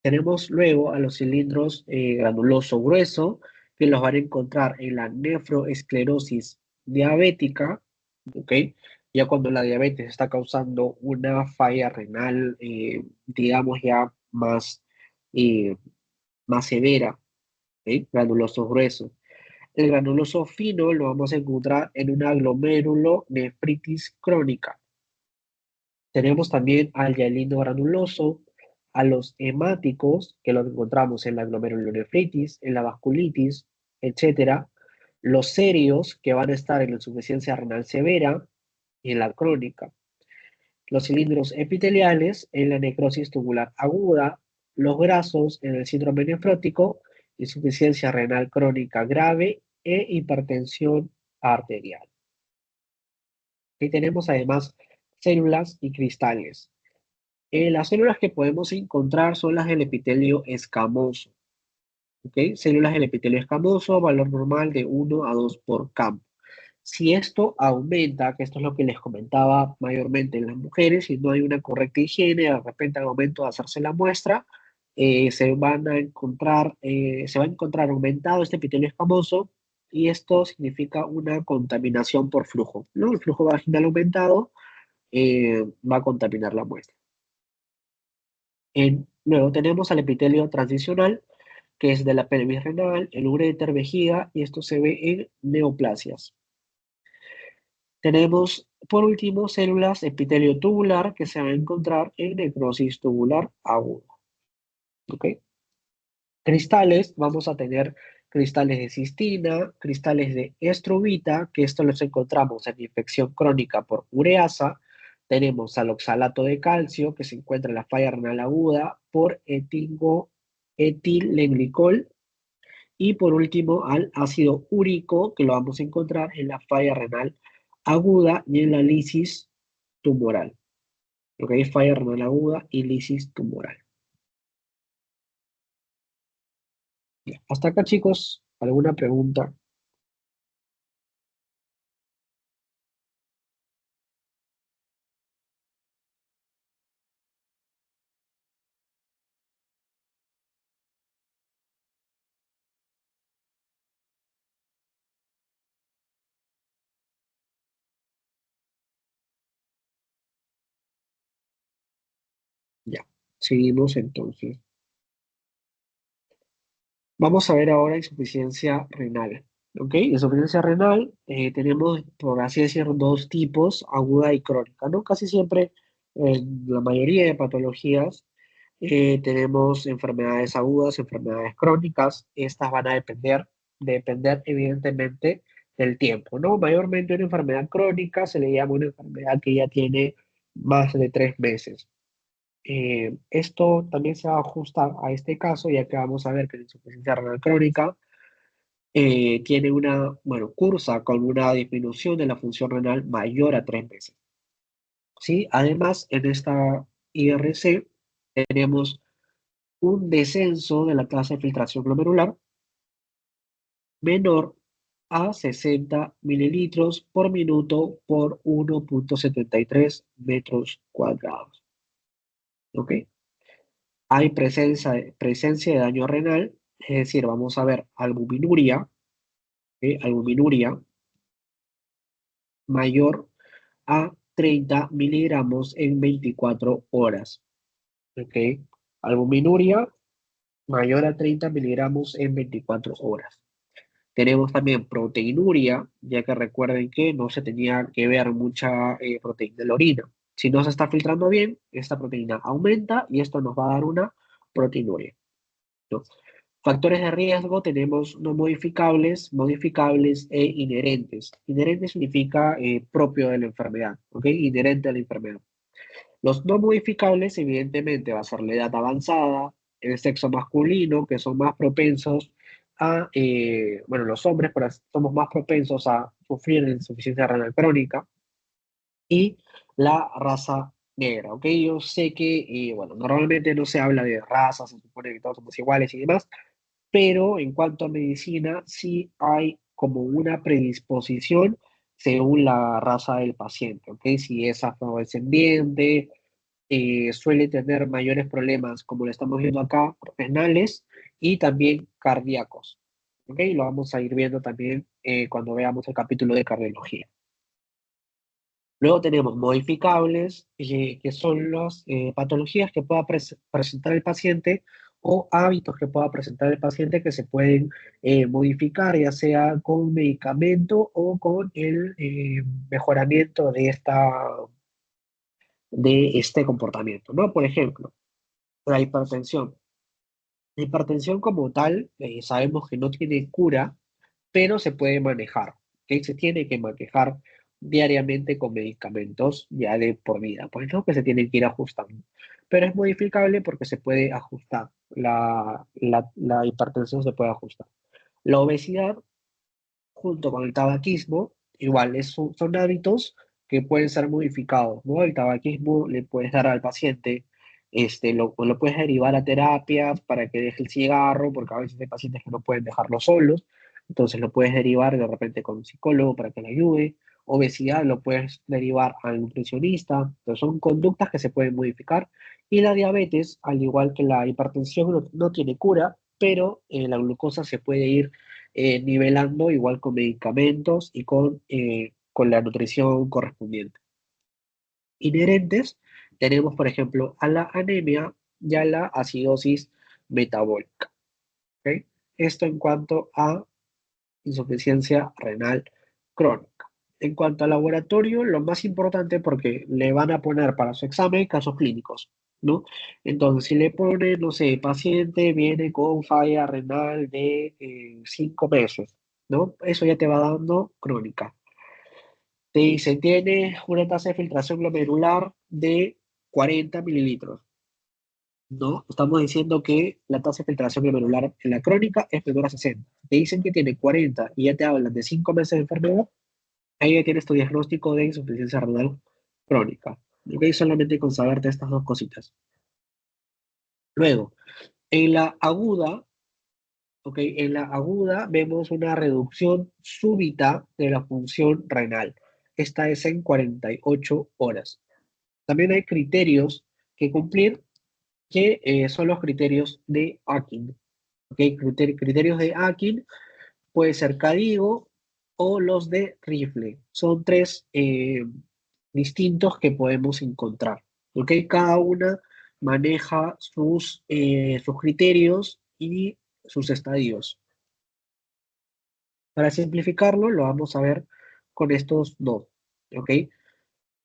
Tenemos luego a los cilindros granuloso grueso, que los van a encontrar en la nefroesclerosis diabética, ¿ok? Ya cuando la diabetes está causando una falla renal, digamos ya eh, más severa, ¿ok? Granuloso grueso. El granuloso fino lo vamos a encontrar en una glomerulonefritis crónica. Tenemos también al hialino granuloso, a los hemáticos, que los encontramos en la glomerulonefritis, en la vasculitis, etcétera. Los serios, que van a estar en la insuficiencia renal severa y en la crónica. Los cilindros epiteliales en la necrosis tubular aguda. Los grasos en el síndrome nefrótico, insuficiencia renal crónica grave e hipertensión arterial. Y tenemos además células y cristales. Las células que podemos encontrar son las del epitelio escamoso. ¿Ok? Células del epitelio escamoso, valor normal de 1 a 2 por campo. Si esto aumenta, que esto es lo que les comentaba mayormente en las mujeres, si no hay una correcta higiene, de repente al momento de hacerse la muestra, se va a encontrar aumentado este epitelio escamoso y esto significa una contaminación por flujo, ¿no? El flujo vaginal aumentado va a contaminar la muestra. Luego tenemos al epitelio transicional, que es de la pelvis renal, el uréter, vejiga, y esto se ve en neoplasias. Tenemos, por último, células epitelio tubular, que se va a encontrar en necrosis tubular aguda. ¿Ok? Cristales, vamos a tener cristales de cistina, cristales de estrubita, que esto los encontramos en infección crónica por ureasa. Tenemos al oxalato de calcio, que se encuentra en la falla renal aguda por etilenglicol. Y por último, al ácido úrico, que lo vamos a encontrar en la falla renal aguda y en la lisis tumoral. ¿Ok? Falla renal aguda y lisis tumoral. Ya. Hasta acá, chicos, ¿alguna pregunta? Ya. Seguimos entonces. Vamos a ver ahora insuficiencia renal. ¿Ok? Insuficiencia renal tenemos, por así decirlo, dos tipos, aguda y crónica, ¿no? Casi siempre, en la mayoría de patologías, tenemos enfermedades agudas, enfermedades crónicas. Estas van a depender evidentemente del tiempo, ¿no? Mayormente una enfermedad crónica se le llama una enfermedad que ya tiene más de 3 meses. Esto también se va a ajustar a este caso, ya que vamos a ver que la insuficiencia renal crónica tiene cursa con una disminución de la función renal mayor a 3 meses. ¿Sí? Además, en esta IRC tenemos un descenso de la tasa de filtración glomerular menor a 60 mililitros por minuto por 1,73 metros cuadrados. ¿Ok? Hay presencia de daño renal, es decir, vamos a ver albuminuria, ¿ok? Albuminuria mayor a 30 miligramos en 24 horas. ¿Ok? Albuminuria mayor a 30 miligramos en 24 horas. Tenemos también proteinuria, ya que recuerden que no se tenía que ver mucha proteína en la orina. Si no se está filtrando bien, esta proteína aumenta y esto nos va a dar una proteinuria, ¿no? Factores de riesgo tenemos no modificables, modificables e inherentes. Inherente significa propio de la enfermedad, ¿ok? Inherente a la enfermedad. Los no modificables, evidentemente, va a ser la edad avanzada, el sexo masculino, que son más propensos los hombres somos más propensos a sufrir de insuficiencia renal crónica, y la raza negra, ¿ok? Yo sé que, bueno, normalmente no se habla de razas, se supone que todos somos iguales y demás, pero en cuanto a medicina, sí hay como una predisposición según la raza del paciente, ¿ok? Si es afrodescendiente, suele tener mayores problemas, como lo estamos viendo acá, renales y también cardíacos, ¿ok? Lo vamos a ir viendo también cuando veamos el capítulo de cardiología. Luego tenemos modificables, que son las patologías que pueda presentar el paciente o hábitos que pueda presentar el paciente que se pueden modificar, ya sea con medicamento o con el mejoramiento de este comportamiento, ¿no? Por ejemplo, la hipertensión. La hipertensión como tal, sabemos que no tiene cura, pero se puede manejar, ¿ok? Se tiene que manejar diariamente con medicamentos ya de por vida, pues no que se tienen que ir ajustando, pero es modificable porque se puede ajustar, la hipertensión se puede ajustar. La obesidad junto con el tabaquismo, igual, son hábitos que pueden ser modificados, ¿no? El tabaquismo le puedes dar al paciente, lo puedes derivar a terapias para que deje el cigarro, porque a veces hay pacientes que no pueden dejarlo solos, entonces lo puedes derivar de repente con un psicólogo para que le ayude. Obesidad lo puedes derivar al nutricionista, entonces son conductas que se pueden modificar. Y la diabetes, al igual que la hipertensión, no tiene cura, pero la glucosa se puede ir nivelando igual con medicamentos y con la nutrición correspondiente. Inherentes tenemos, por ejemplo, a la anemia y a la acidosis metabólica. ¿Ok? Esto en cuanto a insuficiencia renal crónica. En cuanto al laboratorio, lo más importante porque le van a poner para su examen casos clínicos, ¿no? Entonces, si le pone, no sé, paciente viene con falla renal de 5 meses, ¿no? Eso ya te va dando crónica. Te dice, tiene una tasa de filtración glomerular de 40 mililitros, ¿no? Estamos diciendo que la tasa de filtración glomerular en la crónica es menor a 60. Te dicen que tiene 40 y ya te hablan de 5 meses de enfermedad, ahí ya tienes tu diagnóstico de insuficiencia renal crónica. ¿Ok? Solamente con saberte estas dos cositas. Luego, en la aguda, ¿ok? En la aguda vemos una reducción súbita de la función renal. Esta es en 48 horas. También hay criterios que cumplir, que son los criterios de Akin. ¿Ok? Criterios de Akin puede ser Cadigo o los de Rifle. Son tres distintos que podemos encontrar. ¿Ok? Cada una maneja sus criterios y sus estadios. Para simplificarlo, lo vamos a ver con estos dos. ¿Ok?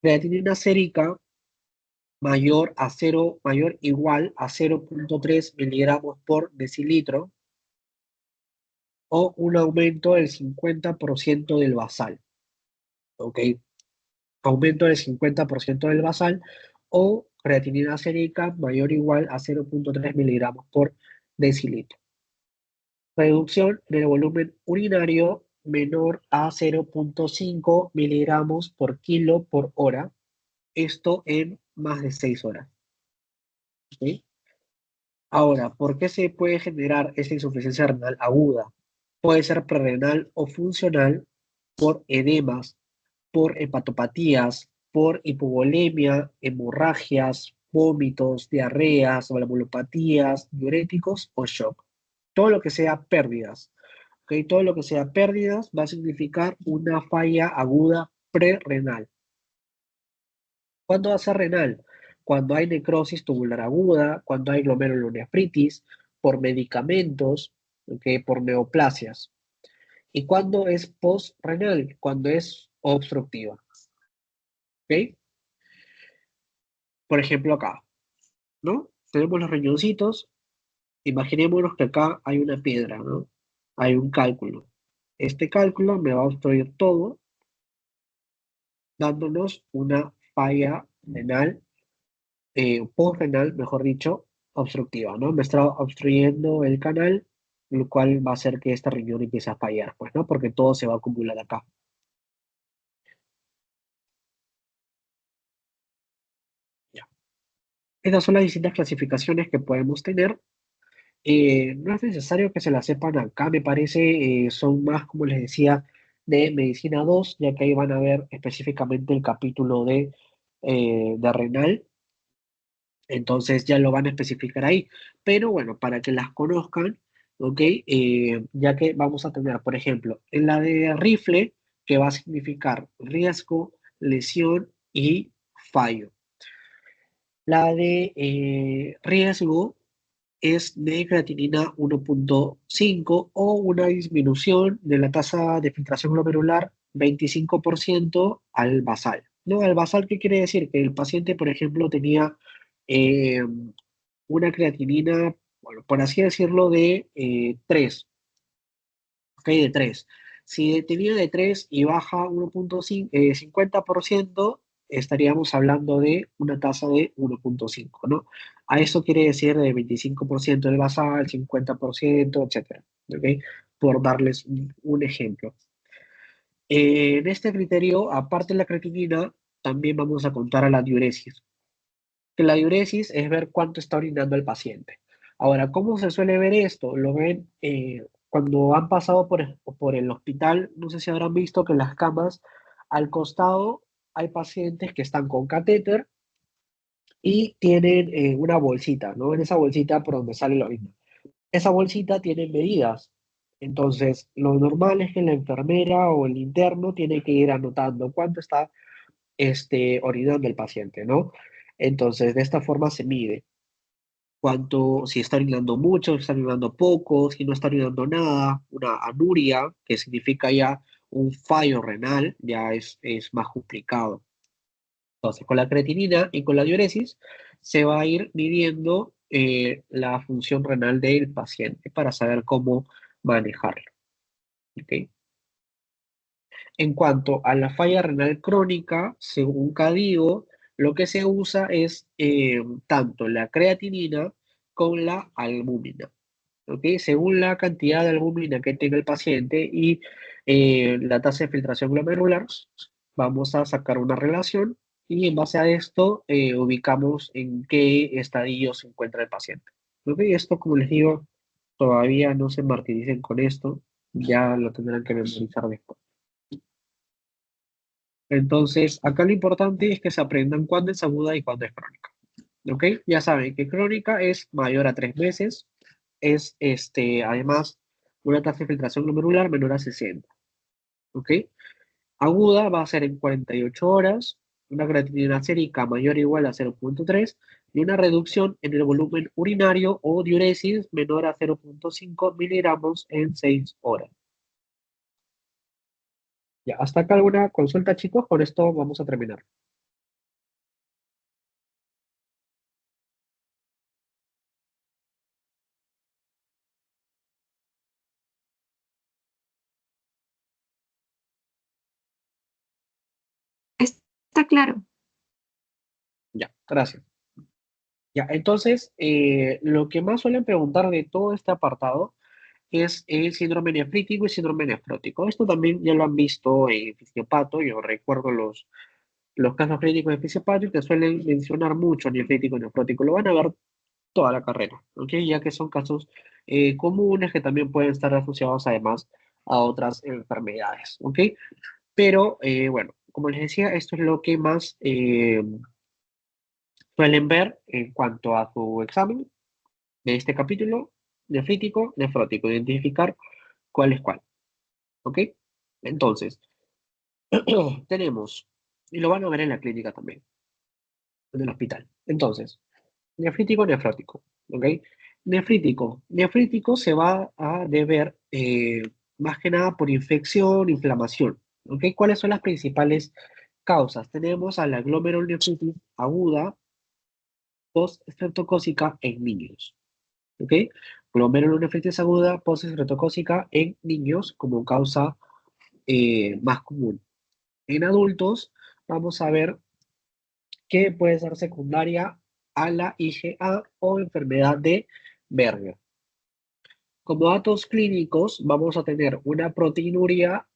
Creatinina sérica mayor igual a 0,3 miligramos por decilitro o un aumento del 50% del basal, ¿ok? Aumento del 50% del basal o creatinina sérica mayor o igual a 0,3 miligramos por decilitro. Reducción del volumen urinario menor a 0,5 miligramos por kilo por hora, esto en más de 6 horas, ¿ok? Ahora, ¿por qué se puede generar esta insuficiencia renal aguda? Puede ser prerrenal o funcional por edemas, por hepatopatías, por hipovolemia, hemorragias, vómitos, diarreas, valvulopatías, diuréticos o shock. Todo lo que sea pérdidas, ¿ok? Todo lo que sea pérdidas va a significar una falla aguda prerrenal. ¿Cuándo va a ser renal? Cuando hay necrosis tubular aguda, cuando hay glomerulonefritis, por medicamentos, ¿ok? Por neoplasias. ¿Y cuándo es postrenal? Cuando es obstructiva. ¿Ok? Por ejemplo, acá, ¿no? Tenemos los riñoncitos. Imaginémonos que acá hay una piedra, ¿no? Hay un cálculo. Este cálculo me va a obstruir todo, dándonos una falla renal, postrenal, mejor dicho, obstructiva, ¿no? Me está obstruyendo el canal, lo cual va a hacer que este riñón empiece a fallar, pues, ¿no? Porque todo se va a acumular acá. Estas son las distintas clasificaciones que podemos tener. No es necesario que se las sepan acá, me parece, son más, como les decía, de Medicina 2, ya que ahí van a ver específicamente el capítulo de renal, entonces ya lo van a especificar ahí. Pero bueno, para que las conozcan, ¿ok? Ya que vamos a tener, por ejemplo, en la de rifle, que va a significar riesgo, lesión y fallo. La de riesgo es de creatinina 1,5 o una disminución de la tasa de filtración glomerular 25% al basal. ¿No? Al basal, ¿qué quiere decir? Que el paciente, por ejemplo, tenía eh, una creatinina, bueno, por así decirlo, de 3, ¿ok? De 3. Si tenía de 3 y baja 1,5, 50%, estaríamos hablando de una tasa de 1,5, ¿no? A eso quiere decir de 25% del basal, 50%, etcétera, ¿ok? Por darles un ejemplo. En este criterio, aparte de la creatinina, también vamos a contar a la diuresis, que la diuresis es ver cuánto está orinando el paciente. Ahora, ¿cómo se suele ver esto? Lo ven cuando han pasado por el hospital, no sé si habrán visto que en las camas al costado hay pacientes que están con catéter y tienen una bolsita, ¿no? En esa bolsita por donde sale la orina. Esa bolsita tiene medidas. Entonces, lo normal es que la enfermera o el interno tiene que ir anotando cuánto está orinando el paciente, ¿no? Entonces, de esta forma se mide cuánto, si está orinando mucho, si está orinando poco, si no está orinando nada, una anuria, que significa ya un fallo renal, ya es más complicado. Entonces, con la creatinina y con la diuresis se va a ir midiendo la función renal del paciente para saber cómo manejarlo. ¿Ok? En cuanto a la falla renal crónica, según CADIGO, lo que se usa es tanto la creatinina con la albúmina. ¿Ok? Según la cantidad de albúmina que tenga el paciente y la tasa de filtración glomerular, vamos a sacar una relación y en base a esto ubicamos en qué estadio se encuentra el paciente. ¿Ok? Esto, como les digo, todavía no se martiricen con esto, ya lo tendrán que memorizar después. Entonces, acá lo importante es que se aprendan cuándo es aguda y cuándo es crónica. ¿Ok? Ya saben que crónica es mayor a 3 meses, es además una tasa de filtración glomerular menor a 60. ¿Ok? Aguda va a ser en 48 horas, una creatinina sérica mayor o igual a 0,3 y una reducción en el volumen urinario o diuresis menor a 0,5 miligramos en 6 horas. Ya, hasta acá alguna consulta, chicos, con esto vamos a terminar. Está claro. Ya, gracias. Ya, entonces, lo que más suelen preguntar de todo este apartado es el síndrome nefrítico y síndrome nefrótico. Esto también ya lo han visto en fisiopato, yo recuerdo los casos clínicos de fisiopato y que suelen mencionar mucho nefrítico y nefrótico. Lo van a ver toda la carrera, ¿ok? Ya que son casos comunes que también pueden estar asociados además a otras enfermedades, ¿ok? Pero, bueno, como les decía, esto es lo que más suelen ver en cuanto a su examen de este capítulo, nefrítico, nefrótico, identificar cuál es cuál, ¿ok? Entonces, tenemos, y lo van a ver en la clínica también, en el hospital. Entonces, nefrítico, nefrótico, ¿ok? Nefrítico se va a deber más que nada por infección, inflamación, ¿ok? ¿Cuáles son las principales causas? Tenemos a la glomerulonefritis aguda post-estreptocócica en niños, ¿ok? Glomerulonefritis aguda post-estreptocócica en niños como causa más común. En adultos vamos a ver que puede ser secundaria a la IgA o enfermedad de Berger. Como datos clínicos vamos a tener una proteinuria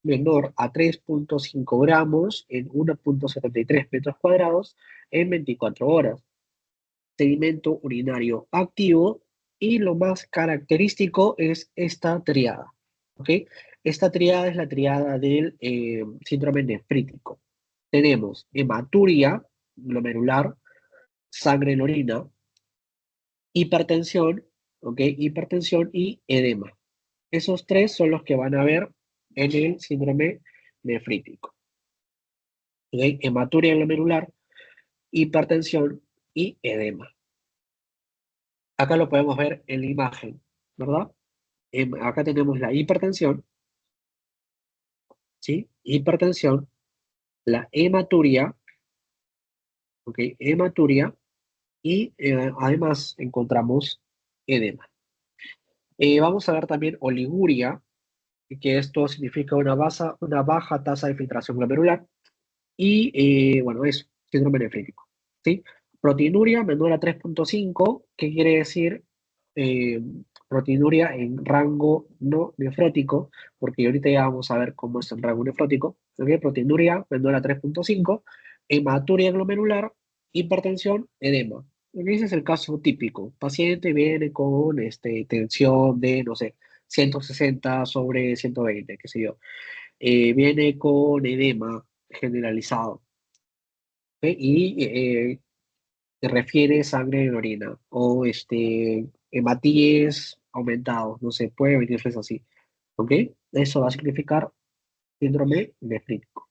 menor a 3,5 gramos en 1,73 metros cuadrados en 24 horas. sedimento urinario activo, y lo más característico es esta triada, ¿ok? Esta triada es la triada del síndrome nefrítico. Tenemos hematuria glomerular, sangre en orina, hipertensión, ¿ok? Hipertensión y edema. Esos tres son los que van a ver en el síndrome nefrítico, ¿ok? Hematuria glomerular, hipertensión y edema. Acá lo podemos ver en la imagen, ¿verdad? Acá tenemos la hipertensión, ¿sí? Hipertensión, la hematuria, ¿ok? Hematuria, y además encontramos edema. Vamos a ver también oliguria, que esto significa una baja tasa de filtración glomerular, y bueno, eso, síndrome nefrítico, ¿sí? Proteinuria menor a 3,5, ¿qué quiere decir? Eh, Proteinuria en rango no nefrótico, porque ahorita ya vamos a ver cómo es el rango nefrótico, ¿ok? Proteinuria menor a 3,5, hematuria glomerular, hipertensión, edema. Ese es el caso típico. Paciente viene con tensión de, no sé, 160/120, qué sé yo. Viene con edema generalizado, ¿ok? Y te refiere sangre en orina o hematíes aumentados, no sé, puede venirles así, ¿ok? Eso va a significar síndrome nefrítico.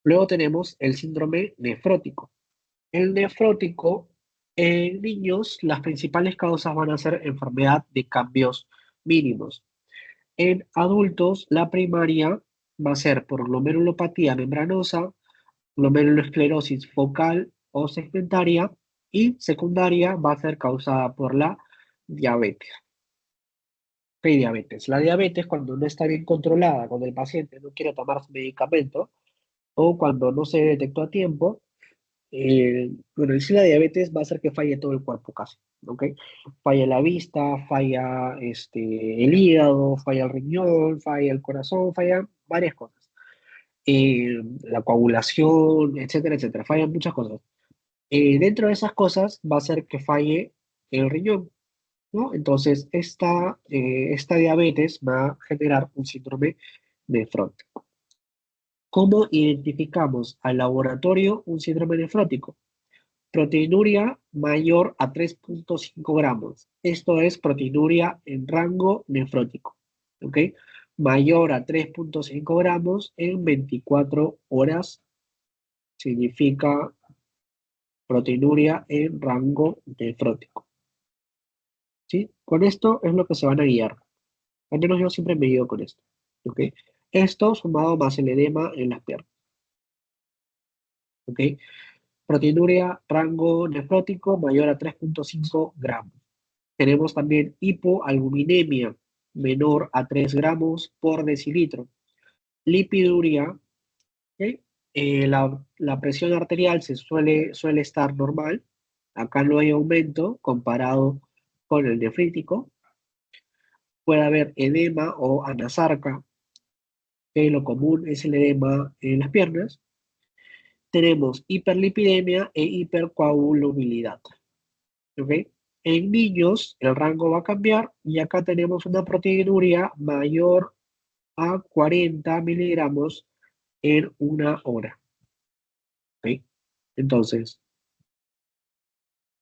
Luego tenemos el síndrome nefrótico. El nefrótico, en niños, las principales causas van a ser enfermedad de cambios mínimos. En adultos, la primaria va a ser por glomerulopatía membranosa, glomerulosclerosis focal o segmentaria, y secundaria va a ser causada por la diabetes. ¿Qué diabetes? La diabetes, cuando no está bien controlada, cuando el paciente no quiere tomar su medicamento o cuando no se detectó a tiempo, bueno, en sí la diabetes va a hacer que falle todo el cuerpo casi, ¿ok? Falla la vista, falla el hígado, falla el riñón, falla el corazón, falla varias cosas. La coagulación, etcétera, etcétera, fallan muchas cosas. Dentro de esas cosas va a hacer que falle el riñón, ¿no? Entonces, esta diabetes va a generar un síndrome nefrótico. ¿Cómo identificamos al laboratorio un síndrome nefrótico? Proteinuria mayor a 3,5 gramos. Esto es proteinuria en rango nefrótico, ¿ok? Mayor a 3,5 gramos en 24 horas significa proteinuria en rango nefrótico, ¿sí? Con esto es lo que se van a guiar. Al menos yo siempre me guío con esto, ¿ok? Esto sumado más el edema en las piernas, ¿ok? Proteinuria rango nefrótico mayor a 3,5 gramos. Tenemos también hipoalbuminemia menor a 3 gramos por decilitro. Lipiduria, ¿ok? La presión arterial suele estar normal. Acá no hay aumento comparado con el nefrítico. Puede haber edema o anasarca, que lo común es el edema en las piernas. Tenemos hiperlipidemia e hipercoagulabilidad, ¿ok? En niños el rango va a cambiar y acá tenemos una proteinuria mayor a 40 miligramos en una hora, ¿ok? Entonces,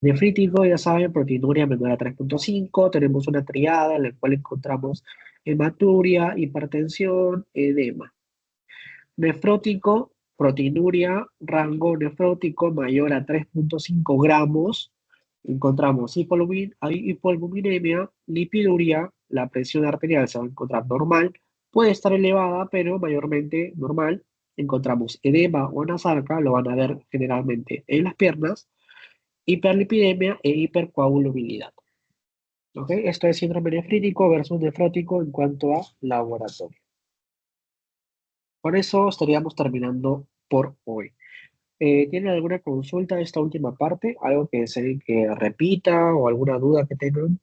nefrítico, ya saben, proteinuria menor a 3,5, tenemos una triada en la cual encontramos hematuria, hipertensión, edema. Nefrótico, proteinuria, rango nefrótico mayor a 3,5 gramos. Encontramos hipoalbuminemia, lipiduria, la presión arterial se va a encontrar normal, puede estar elevada, pero mayormente normal. Encontramos edema o anasarca, lo van a ver generalmente en las piernas, hiperlipidemia e hipercoagulabilidad. ¿Ok? Esto es síndrome nefrítico versus nefrótico en cuanto a laboratorio. Con eso estaríamos terminando por hoy. ¿Tienen alguna consulta de esta última parte? ¿Algo que deseen que repita o alguna duda que tengan?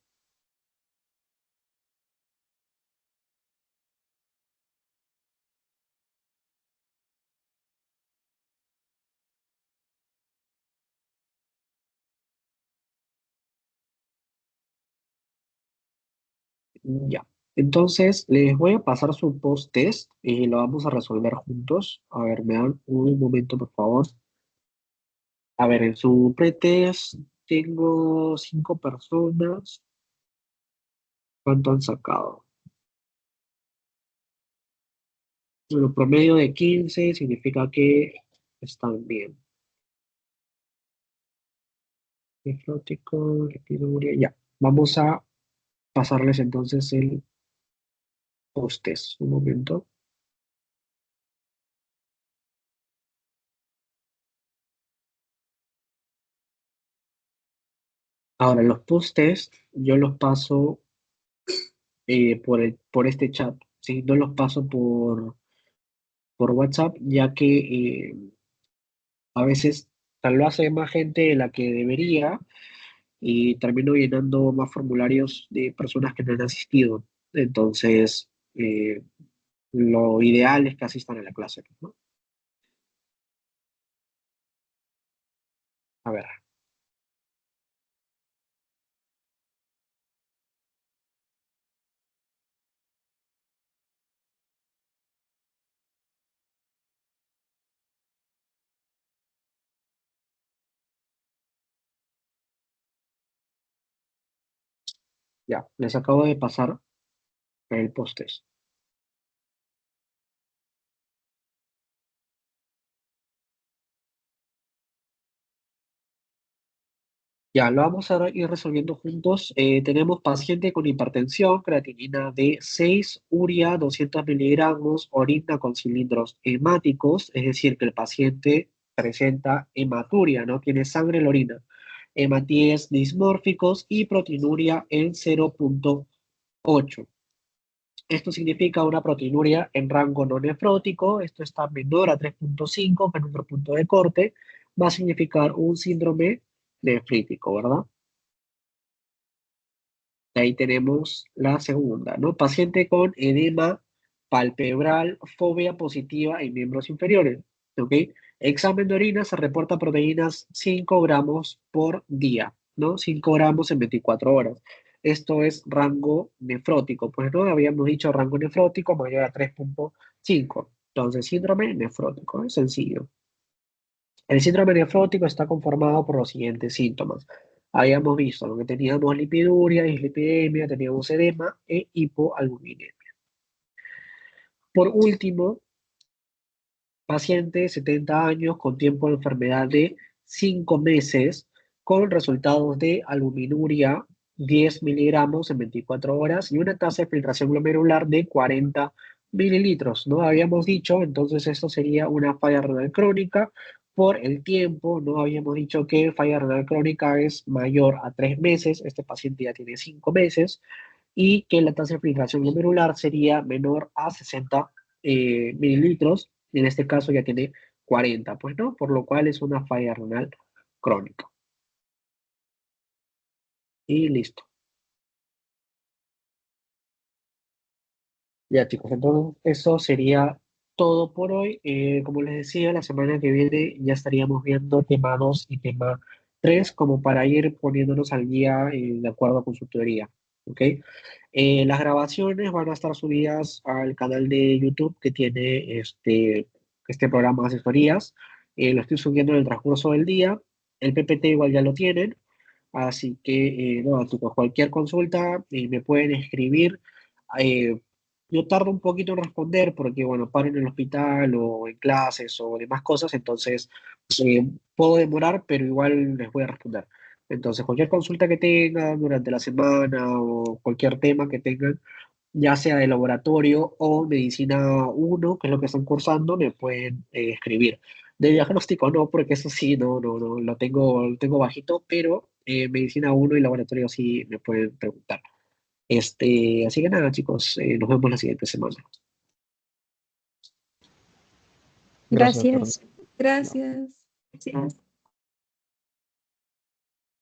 Ya. Entonces, les voy a pasar su post-test y lo vamos a resolver juntos. A ver, me dan un momento, por favor. A ver, en su pretest tengo 5 personas. ¿Cuánto han sacado? Bueno, promedio de 15 significa que están bien. Nefrótico, lipiduria, ya. Vamos a pasarles entonces el post-test. Un momento. Ahora, los post-test yo los paso por este chat, ¿sí? No los paso por WhatsApp, ya que a veces tal lo hace más gente de la que debería y termino llenando más formularios de personas que no han asistido. Entonces, lo ideal es que asistan a la clase, ¿no? A ver, ya, les acabo de pasar el post-test. Ya, lo vamos a ir resolviendo juntos. Tenemos paciente con hipertensión, creatinina de 6, urea 200 miligramos, orina con cilindros hemáticos, es decir, que el paciente presenta hematuria, ¿no? Tiene sangre en la orina, hematíes dismórficos y proteinuria en 0,8. Esto significa una proteinuria en rango no nefrótico, esto está menor a 3,5, que es nuestro punto de corte, va a significar un síndrome nefrítico, ¿verdad? Ahí tenemos la segunda, ¿no? Paciente con edema palpebral, fobia positiva en miembros inferiores, ¿ok? Examen de orina se reporta proteínas 5 gramos por día, ¿no? 5 gramos en 24 horas. Esto es rango nefrótico, pues no habíamos dicho rango nefrótico mayor a 3,5. Entonces, síndrome nefrótico, es sencillo. El síndrome nefrótico está conformado por los siguientes síntomas. Habíamos visto lo que teníamos lipiduria, dislipidemia, teníamos edema e hipoalbuminemia. Por último, paciente de 70 años con tiempo de enfermedad de 5 meses con resultados de albuminuria 10 miligramos en 24 horas y una tasa de filtración glomerular de 40 mililitros, ¿no? Habíamos dicho, entonces esto sería una falla renal crónica por el tiempo, ¿no? Habíamos dicho que falla renal crónica es mayor a 3 meses, este paciente ya tiene 5 meses, y que la tasa de filtración glomerular sería menor a 60 mililitros, en este caso ya tiene 40, pues no, por lo cual es una falla renal crónica. Y listo. Ya chicos, entonces eso sería todo por hoy. Como les decía, la semana que viene ya estaríamos viendo tema 2 y tema 3 como para ir poniéndonos al día de acuerdo con su teoría. ¿Ok? Las grabaciones van a estar subidas al canal de YouTube que tiene este programa de asesorías. Lo estoy subiendo en el transcurso del día. El PPT igual ya lo tienen. Así que, no, chicos, cualquier consulta me pueden escribir. Eh, yo tardo un poquito en responder porque, bueno, paro en el hospital o en clases o demás cosas, entonces puedo demorar, pero igual les voy a responder. Entonces, cualquier consulta que tengan durante la semana o cualquier tema que tengan, ya sea de laboratorio o medicina uno que es lo que están cursando, me pueden escribir. De diagnóstico no, porque eso sí, no, lo tengo bajito, pero medicina uno y laboratorio sí me pueden preguntar. Así que nada, chicos, nos vemos la siguiente semana. Gracias, doctor. Gracias. Gracias.